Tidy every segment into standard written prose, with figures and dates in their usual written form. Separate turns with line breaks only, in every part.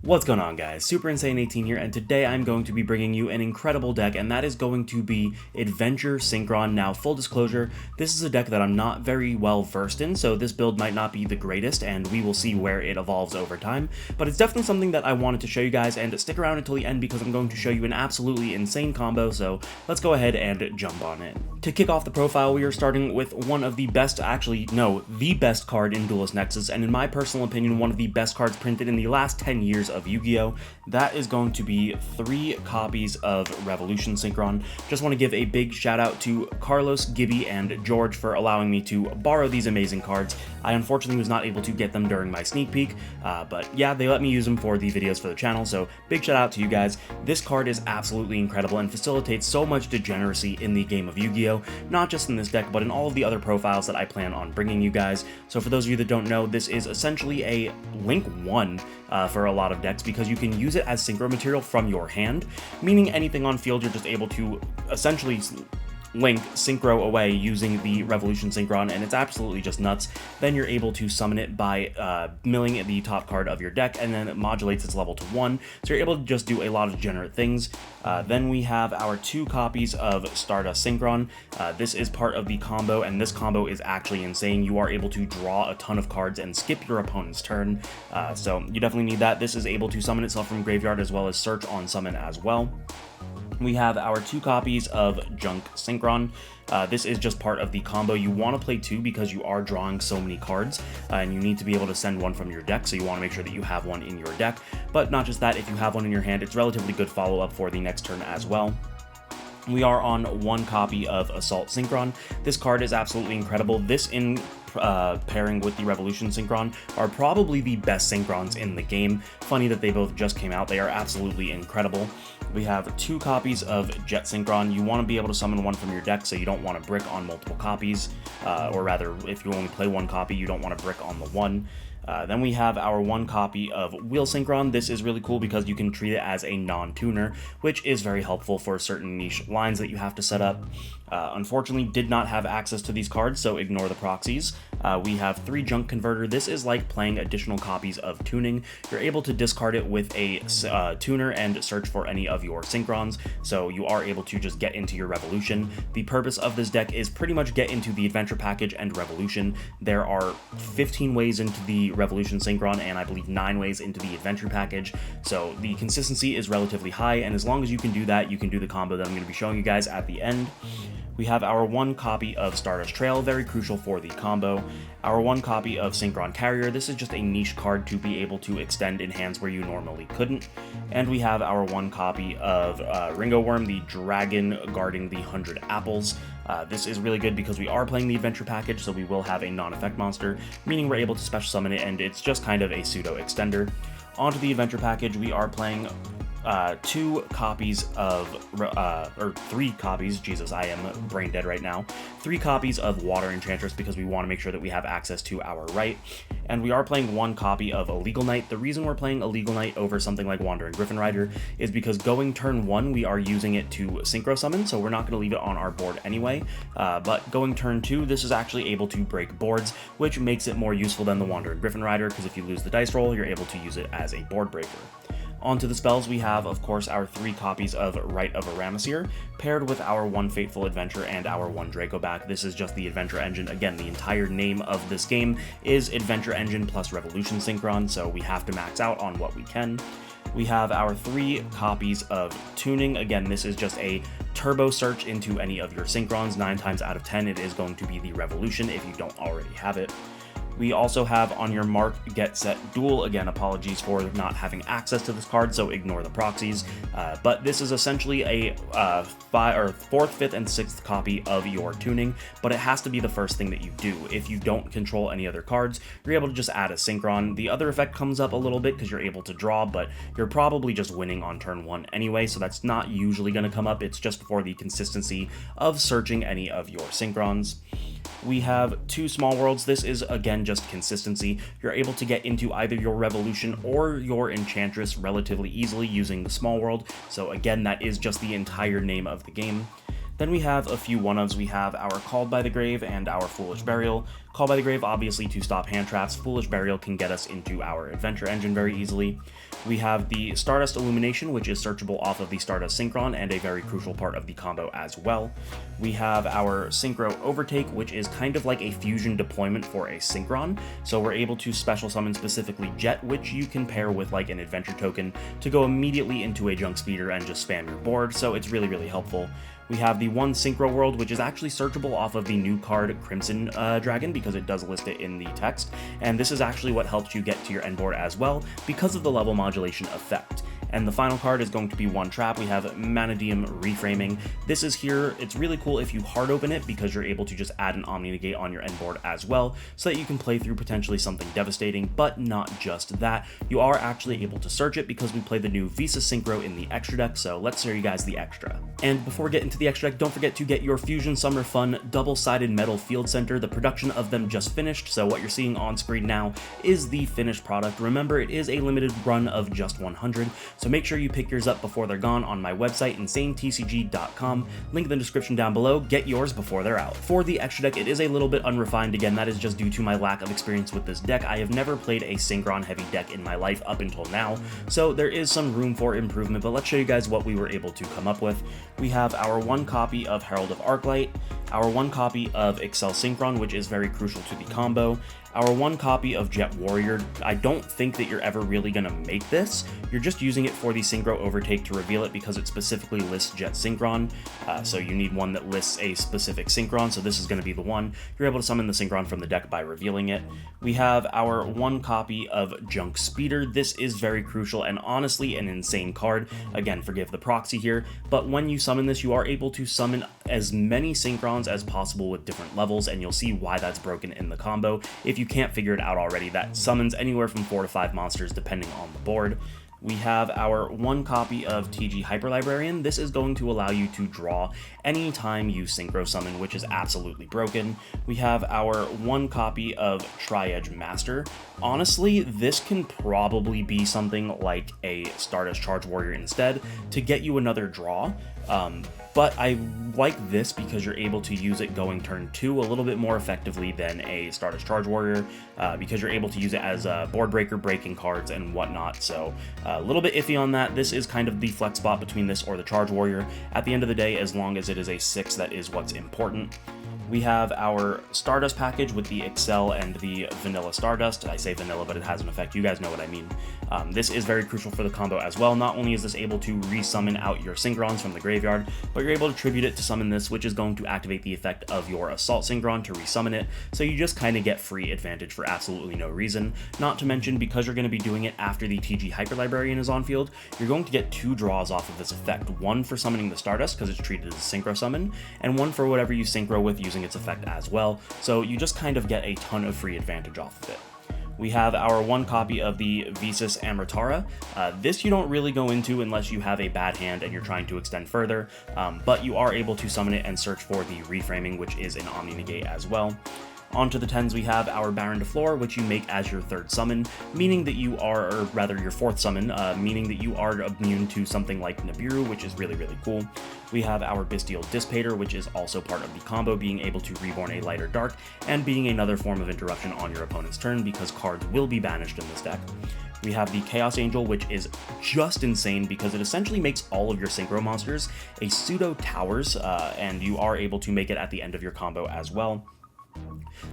What's going on, guys? Super Insane 18 here, and today I'm going to be bringing you an incredible deck, and that is going to be Adventure Synchron. Now, full disclosure, this is a deck that I'm not very well versed in, so this build might not be the greatest, and we will see where it evolves over time, but it's definitely something that I wanted to show you guys, and stick around until the end because I'm going to show you an absolutely insane combo, so let's go ahead and jump on it. To kick off the profile, we are starting with one of the best, the best card in Duelist Nexus, and in my personal opinion, one of the best cards printed in the last 10 years of Yu-Gi-Oh! That is going to be 3 copies of Revolution Synchron. Just want to give a big shout out to Carlos, Gibby, and George for allowing me to borrow these amazing cards. I unfortunately was not able to get them during my sneak peek, but yeah, they let me use them for the videos for the channel, so big shout out to you guys. This card is absolutely incredible and facilitates so much degeneracy in the game of Yu-Gi-Oh! Not just in this deck, but in all of the other profiles that I plan on bringing you guys. So for those of you that don't know, this is essentially a Link 1 for a lot of decks, because you can use it as synchro material from your hand, meaning anything on field you're just able to essentially link synchro away using the Revolution Synchron, and it's absolutely just nuts. Then you're able to summon it by milling the top card of your deck, and then it modulates its level to 1, so you're able to just do a lot of degenerate things. Then we have our 2 copies of Stardust Synchron. This is part of the combo, and this combo is actually insane. You are able to draw a ton of cards and skip your opponent's turn, so you definitely need that. This is able to summon itself from graveyard as well as search on summon as well. We have our 2 copies of Junk Synchron. This is just part of the combo. You want to play 2 because you are drawing so many cards, and you need to be able to send one from your deck, so you want to make sure that you have one in your deck. But not just that, if you have one in your hand, it's relatively good follow-up for the next turn as well. We are on 1 copy of Assault Synchron. This card is absolutely incredible. This in pairing with the Revolution Synchron are probably the best Synchrons in the game. Funny that they both just came out. They are absolutely incredible. We have 2 copies of Jet Synchron. You want to be able to summon one from your deck, so you don't want to brick on multiple copies, or rather, if you only play 1 copy, you don't want to brick on the 1. Then we have our 1 copy of Wheel Synchron. This is really cool because you can treat it as a non-tuner, which is very helpful for certain niche lines that you have to set up. Unfortunately, did not have access to these cards, so ignore the proxies. We have 3 Junk Converter. This is like playing additional copies of Tuning. You're able to discard it with a tuner and search for any of your Synchrons, so you are able to just get into your Revolution. The purpose of this deck is pretty much get into the Adventure Package and Revolution. There are 15 ways into the Revolution Synchron, and I believe 9 ways into the Adventure Package, so the consistency is relatively high, and as long as you can do that, you can do the combo that I'm going to be showing you guys at the end. We have our 1 copy of Stardust Trail, very crucial for the combo. Our 1 copy of Synchron Carrier. This is just a niche card to be able to extend in hands where you normally couldn't. And we have our 1 copy of Ringo Worm, the dragon guarding the 100 apples. This is really good because we are playing the Adventure Package, so we will have a non-effect monster, meaning we're able to special summon it, and it's just kind of a pseudo extender. Onto the Adventure Package, we are playing 2 copies of, or 3 copies, Jesus, I am brain dead right now, 3 copies of Water Enchantress because we want to make sure that we have access to our right, and we are playing 1 copy of Illegal Knight. The reason we're playing Illegal Knight over something like Wandering Griffin Rider is because going turn 1, we are using it to synchro summon, so we're not going to leave it on our board anyway, but going turn 2, this is actually able to break boards, which makes it more useful than the Wandering Griffin Rider, because if you lose the dice roll, you're able to use it as a board breaker. Onto the spells, we have, of course, our 3 copies of Rite of Aramesir, paired with our 1 Fateful Adventure and our 1 Dracoback. This is just the Adventure Engine. Again, the entire name of this game is Adventure Engine plus Revolution Synchron, so we have to max out on what we can. We have our 3 copies of Tuning. Again, this is just a turbo search into any of your Synchrons. 9 times out of 10, it is going to be the Revolution if you don't already have it. We also have On Your Mark, Get Set, Duel. Again, apologies for not having access to this card, so ignore the proxies. But this is essentially a 4th, 5th, and 6th copy of your Tuning, but it has to be the first thing that you do. If you don't control any other cards, you're able to just add a Synchron. The other effect comes up a little bit because you're able to draw, but you're probably just winning on turn 1 anyway, so that's not usually going to come up. It's just for the consistency of searching any of your Synchrons. We have 2 Small Worlds. This is, again, just consistency. You're able to get into either your Revolution or your Enchantress relatively easily using the Small World, so again, that is just the entire name of the game. Then we have a few one-ofs. We have our Called by the Grave and our Foolish Burial. Called by the Grave, obviously, to stop hand traps. Foolish Burial can get us into our adventure engine very easily. We have the Stardust Illumination, which is searchable off of the Stardust Synchron and a very crucial part of the combo as well. We have our Synchro Overtake, which is kind of like a fusion deployment for a Synchron. So we're able to special summon specifically Jet, which you can pair with like an adventure token to go immediately into a junk speeder and just spam your board. So it's really, really helpful. We have the one Synchro World, which is actually searchable off of the new card Crimson Dragon because it does list it in the text, and this is actually what helps you get to your end board as well because of the level modulation effect. And the final card is going to be one trap. We have Manadium Reframing. This is here. It's really cool if you hard open it because you're able to just add an Omni Negate on your end board as well so that you can play through potentially something devastating, but not just that. You are actually able to search it because we play the new Visa Synchro in the extra deck, so let's show you guys the extra. And before we get into the extra deck, don't forget to get your Fusion Summer Fun double-sided metal field center. The production of them just finished, so what you're seeing on screen now is the finished product. Remember, it is a limited run of just 100, so make sure you pick yours up before they're gone on my website, insanetcg.com. Link in the description down below. Get yours before they're out. For the extra deck, it is a little bit unrefined. Again, that is just due to my lack of experience with this deck. I have never played a Synchron heavy deck in my life up until now, so there is some room for improvement, but let's show you guys what we were able to come up with. We have our one copy of Herald of Arclight, our one copy of Excel Synchron, which is very crucial to the combo, our one copy of Jet Warrior. I don't think that you're ever really going to make this. You're just using it for the Synchro Overtake to reveal it because it specifically lists Jet Synchron, so you need one that lists a specific Synchron, so this is going to be the one. You're able to summon the Synchron from the deck by revealing it. We have our one copy of Junk Speeder. This is very crucial and honestly an insane card. Again, forgive the proxy here, but when you summon this, you are able to summon as many Synchrons as possible with different levels, and you'll see why that's broken in the combo. If you can't figure it out already, that summons anywhere from 4 to 5 monsters depending on the board. We have our one copy of TG Hyper Librarian. This is going to allow you to draw anytime you Synchro Summon, which is absolutely broken. We have our one copy of Tri-Edge Master. Honestly, this can probably be something like a Stardust Charge Warrior instead to get you another draw. But I like this because you're able to use it going turn 2 a little bit more effectively than a Stardust Charge Warrior, because you're able to use it as a board breaker, breaking cards, and whatnot. So a little bit iffy on that. This is kind of the flex spot between this or the Charge Warrior. At the end of the day, as long as it is a 6, that is what's important. We have our Stardust package with the Excel and the Vanilla Stardust. I say vanilla, but it has an effect. You guys know what I mean. This is very crucial for the combo as well. Not only is this able to re-summon out your Synchrons from the graveyard, but you're able to tribute it to summon this, which is going to activate the effect of your Assault Synchron to re-summon it, so you just kind of get free advantage for absolutely no reason. Not to mention, because you're going to be doing it after the TG Hyper Librarian is on field, you're going to get 2 draws off of this effect. One for summoning the Stardust, because it's treated as a Synchro summon, and one for whatever you Synchro with using its effect as well, so you just kind of get a ton of free advantage off of it. We have our one copy of the Visas Amritara. This you don't really go into unless you have a bad hand and you're trying to extend further, but you are able to summon it and search for the Reframing, which is an Omni Negate as well. Onto the 10s, we have our Baron de Flor, which you make as your 3rd summon, meaning that you are, or rather your 4th summon, meaning that you are immune to something like Nibiru, which is really, really cool. We have our Bestial Dissipator, which is also part of the combo, being able to reborn a light or dark, and being another form of interruption on your opponent's turn because cards will be banished in this deck. We have the Chaos Angel, which is just insane because it essentially makes all of your Synchro monsters a pseudo towers, and you are able to make it at the end of your combo as well.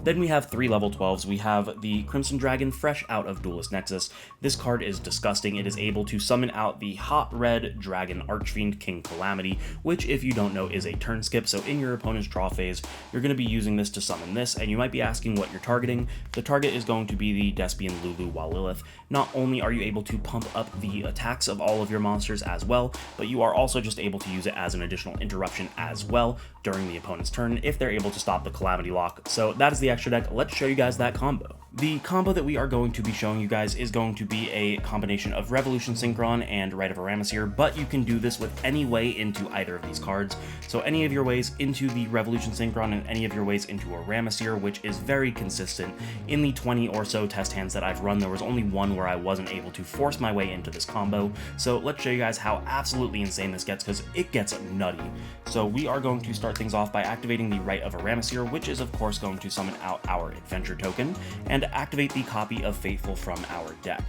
Then we have 3 level 12s. We have the Crimson Dragon, fresh out of Duelist Nexus. This card is disgusting. It is able to summon out the Hot Red Dragon Archfiend King Calamity, which, if you don't know, is a turn skip. So in your opponent's draw phase, you're going to be using this to summon this, and you might be asking what you're targeting. The target is going to be the Despian Lulu Walilith. Not only are you able to pump up the attacks of all of your monsters as well, but you are also just able to use it as an additional interruption as well during the opponent's turn if they're able to stop the Calamity Lock. So that is the extra deck. Let's show you guys that combo. The combo that we are going to be showing you guys is going to be a combination of Revolution Synchron and Rite of Aramasir, but you can do this with any way into either of these cards. So any of your ways into the Revolution Synchron and any of your ways into Aramasir, which is very consistent. In the 20 or so test hands that I've run, there was only one where I wasn't able to force my way into this combo. So let's show you guys how absolutely insane this gets, because it gets nutty. So we are going to start things off by activating the Rite of Aramasir, which is of course going to summon out our adventure token, and activate the copy of Fateful from our deck.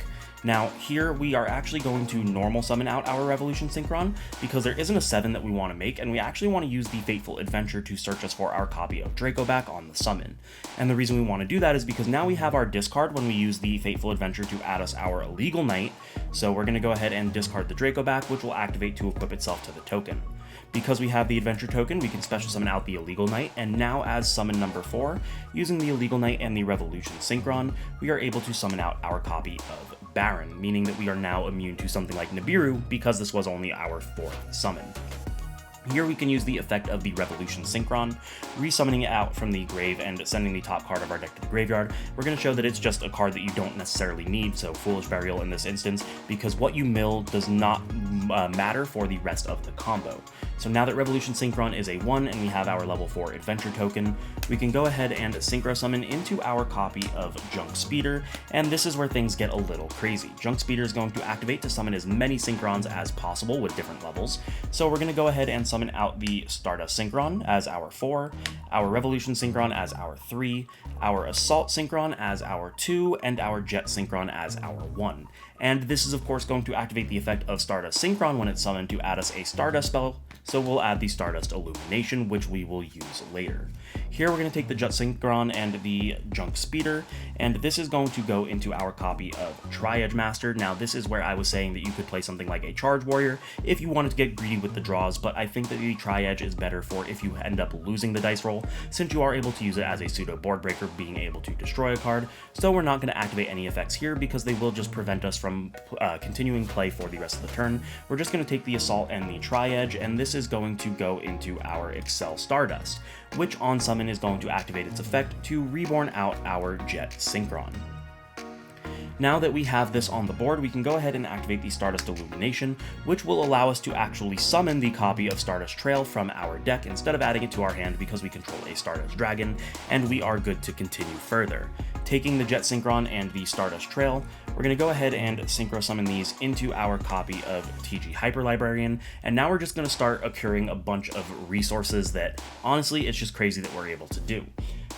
Now, here we are actually going to normal summon out our Revolution Synchron because there isn't a 7 that we want to make, and we actually want to use the Fateful Adventure to search us for our copy of Draco back on the summon. And the reason we want to do that is because now we have our discard when we use the Fateful Adventure to add us our Illegal Knight, so we're going to go ahead and discard the Draco back, which will activate to equip itself to the token. Because we have the Adventure token, we can special summon out the Illegal Knight, and now as summon number 4, using the Illegal Knight and the Revolution Synchron, we are able to summon out our copy of Baron, meaning that we are now immune to something like Nibiru because this was only our 4th summon. Here we can use the effect of the Revolution Synchron, resummoning it out from the grave and sending the top card of our deck to the graveyard. We're going to show that it's just a card that you don't necessarily need, so Foolish Burial in this instance, because what you mill does not matter for the rest of the combo. So now that Revolution Synchron is a 1 and we have our level 4 adventure token, we can go ahead and synchro summon into our copy of Junk Speeder, and this is where things get a little crazy. Junk Speeder is going to activate to summon as many Synchrons as possible with different levels, so we're going to go ahead and summon out the Stardust Synchron as our 4, our Revolution Synchron as our 3, our Assault Synchron as our 2, and our Jet Synchron as our 1. And this is of course going to activate the effect of Stardust Synchron when it's summoned to add us a Stardust spell, so we'll add the Stardust Illumination, which we will use later. Here we're going to take the Jet Synchron and the Junk Speeder, and this is going to go into our copy of Tri-Edge Master. Now this is where I was saying that you could play something like a Charge Warrior if you wanted to get greedy with the draws, but I think that the Tri-Edge is better for if you end up losing the dice roll, since you are able to use it as a pseudo board breaker, being able to destroy a card. So we're not going to activate any effects here because they will just prevent us from continuing play for the rest of the turn. We're just going to take the Assault and the Tri-Edge, and this is going to go into our Excel Stardust, which on summon is going to activate its effect to reborn out our Jet Synchron. Now that we have this on the board, we can go ahead and activate the Stardust Illumination, which will allow us to actually summon the copy of Stardust Trail from our deck instead of adding it to our hand because we control a Stardust Dragon, and we are good to continue further. Taking the Jet Synchron and the Stardust Trail, we're going to go ahead and synchro summon these into our copy of TG Hyper Librarian, and now we're just going to start accruing a bunch of resources that, honestly, it's just crazy that we're able to do.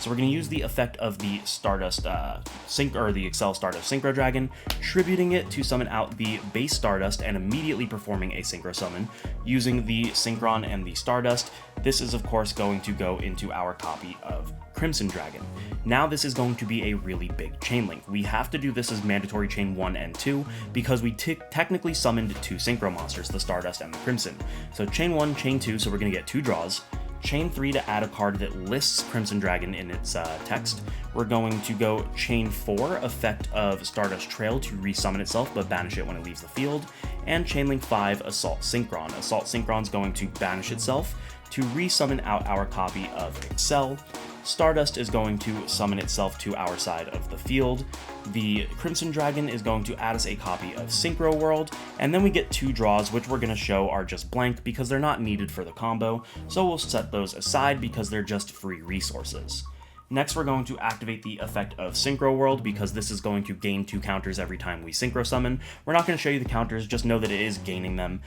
So we're going to use the effect of the Stardust the Excel Stardust Synchro Dragon, tributing it to summon out the base Stardust and immediately performing a synchro summon using the Synchron and the Stardust. This is of course going to go into our copy of Crimson Dragon. Now this is going to be a really big chain link. We have to do this as mandatory chain 1 and 2 because we technically summoned 2 synchro monsters, the Stardust and the Crimson. So chain 1, chain 2, so we're going to get 2 draws. Chain 3 to add a card that lists Crimson Dragon in its text. We're going to go chain 4, effect of Stardust Trail to resummon itself but banish it when it leaves the field. And chain link 5, Assault Synchron. Assault Synchron is going to banish itself to resummon out our copy of Excel. Stardust is going to summon itself to our side of the field. The Crimson Dragon is going to add us a copy of Synchro World, and then we get 2 draws, which we're going to show are just blank because they're not needed for the combo, so we'll set those aside because they're just free resources. Next, we're going to activate the effect of Synchro World because this is going to gain 2 counters every time we synchro summon. We're not going to show you the counters, just know that it is gaining them,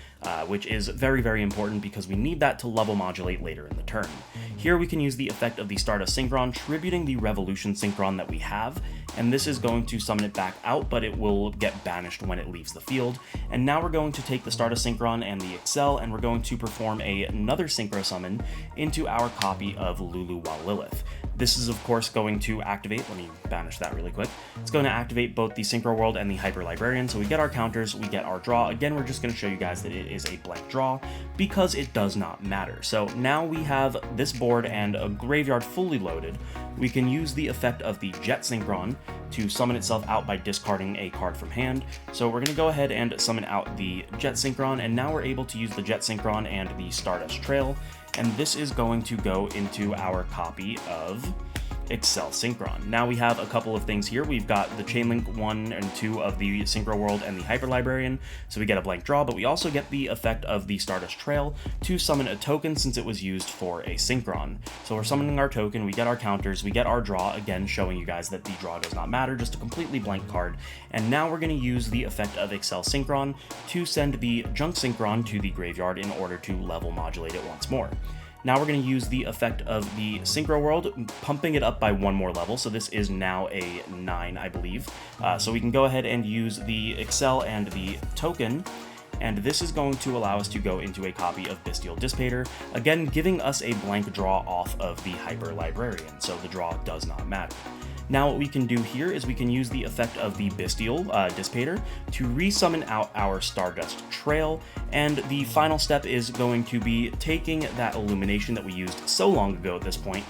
which is very, very important because we need that to level modulate later in the turn. Here we can use the effect of the Stardust Synchron, tributing the Revolution Synchron that we have, and this is going to summon it back out, but it will get banished when it leaves the field. And now we're going to take the Stardust Synchron and the Excel, and we're going to perform another synchro summon into our copy of Lulu Lilith. This is of course going to activate, let me banish that really quick. It's going to activate both the Synchro World and the Hyper Librarian, so we get our counters, we get our draw. Again, we're just going to show you guys that it is a blank draw because it does not matter. So now we have this board and a graveyard fully loaded. We can use the effect of the Jet Synchron to summon itself out by discarding a card from hand. So we're going to go ahead and summon out the Jet Synchron, and now we're able to use the Jet Synchron and the Stardust Trail, and this is going to go into our copy of Excel Synchron. Now we have a couple of things here. We've got the Chainlink 1 and 2 of the Synchro World and the Hyper Librarian, so we get a blank draw, but we also get the effect of the Stardust Trail to summon a token since it was used for a Synchron. So we're summoning our token, we get our counters, we get our draw, again showing you guys that the draw does not matter, just a completely blank card. And now we're going to use the effect of Excel Synchron to send the Junk Synchron to the graveyard in order to level modulate it once more. Now we're going to use the effect of the Synchro World, pumping it up by one more level, so this is now a 9, I believe. So we can go ahead and use the Excel and the token, and this is going to allow us to go into a copy of Bestial Dissipator, again giving us a blank draw off of the Hyper Librarian, so the draw does not matter. Now what we can do here is we can use the effect of the Bestial Dissipator to resummon out our Stardust Trail, and the final step is going to be taking that Illumination that we used so long ago at this point,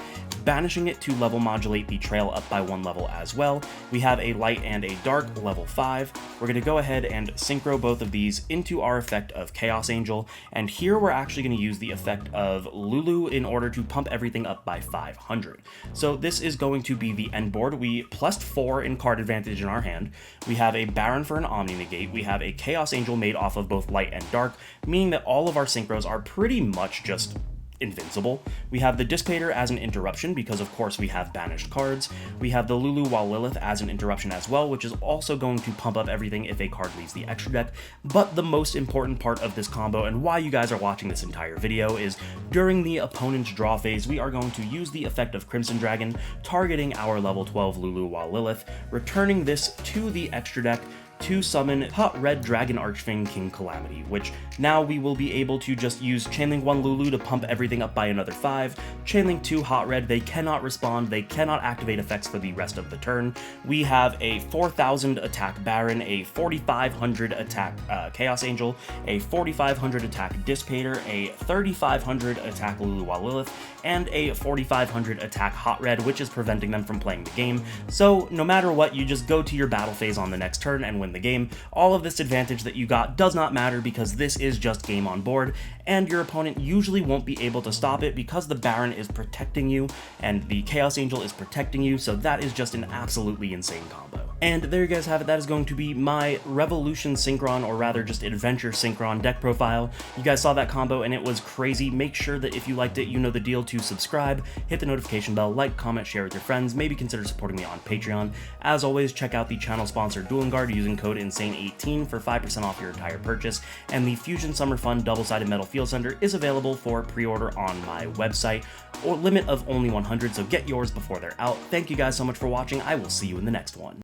banishing it to level modulate the trail up by one level as well. We have a light and a dark level 5. We're going to go ahead and synchro both of these into our effect of Chaos Angel, and here we're actually going to use the effect of Lulu in order to pump everything up by 500. So this is going to be the end board. We +4 in card advantage in our hand. We have a Baron for an Omni Negate. We have a Chaos Angel made off of both light and dark, meaning that all of our synchros are pretty much just invincible. We have the Dissipator as an interruption because of course we have banished cards. We have the Lulu while Lilith as an interruption as well, which is also going to pump up everything if a card leaves the extra deck. But the most important part of this combo and why you guys are watching this entire video is during the opponent's draw phase, we are going to use the effect of Crimson Dragon, targeting our level 12 Lulu while Lilith, returning this to the extra deck to summon Hot Red Dragon Archfang King Calamity, which now we will be able to just use Chainlink 1 Lulu to pump everything up by another 5, Chainlink 2 Hot Red, they cannot respond, they cannot activate effects for the rest of the turn. We have a 4,000 attack Baron, a 4,500 attack Chaos Angel, a 4,500 attack Dissipator, a 3,500 attack Lulu while Lilith, and a 4,500 attack Hot Red, which is preventing them from playing the game. So no matter what, you just go to your battle phase on the next turn and win the game. All of this advantage that you got does not matter because this is just game on board, and your opponent usually won't be able to stop it because the Baron is protecting you and the Chaos Angel is protecting you, so that is just an absolutely insane combo. And there you guys have it. That is going to be my Revolution Synchron, or rather just Adventure Synchron deck profile. You guys saw that combo and it was crazy. Make sure that if you liked it, you know the deal, to subscribe, hit the notification bell, like, comment, share with your friends, maybe consider supporting me on Patreon. As always, check out the channel sponsor Dueling Guard using code INSANE18 for 5% off your entire purchase, and the Fusion Summer Fun double-sided metal field center is available for pre-order on my website, or limit of only 100, so get yours before they're out. Thank you guys so much for watching. I will see you in the next one.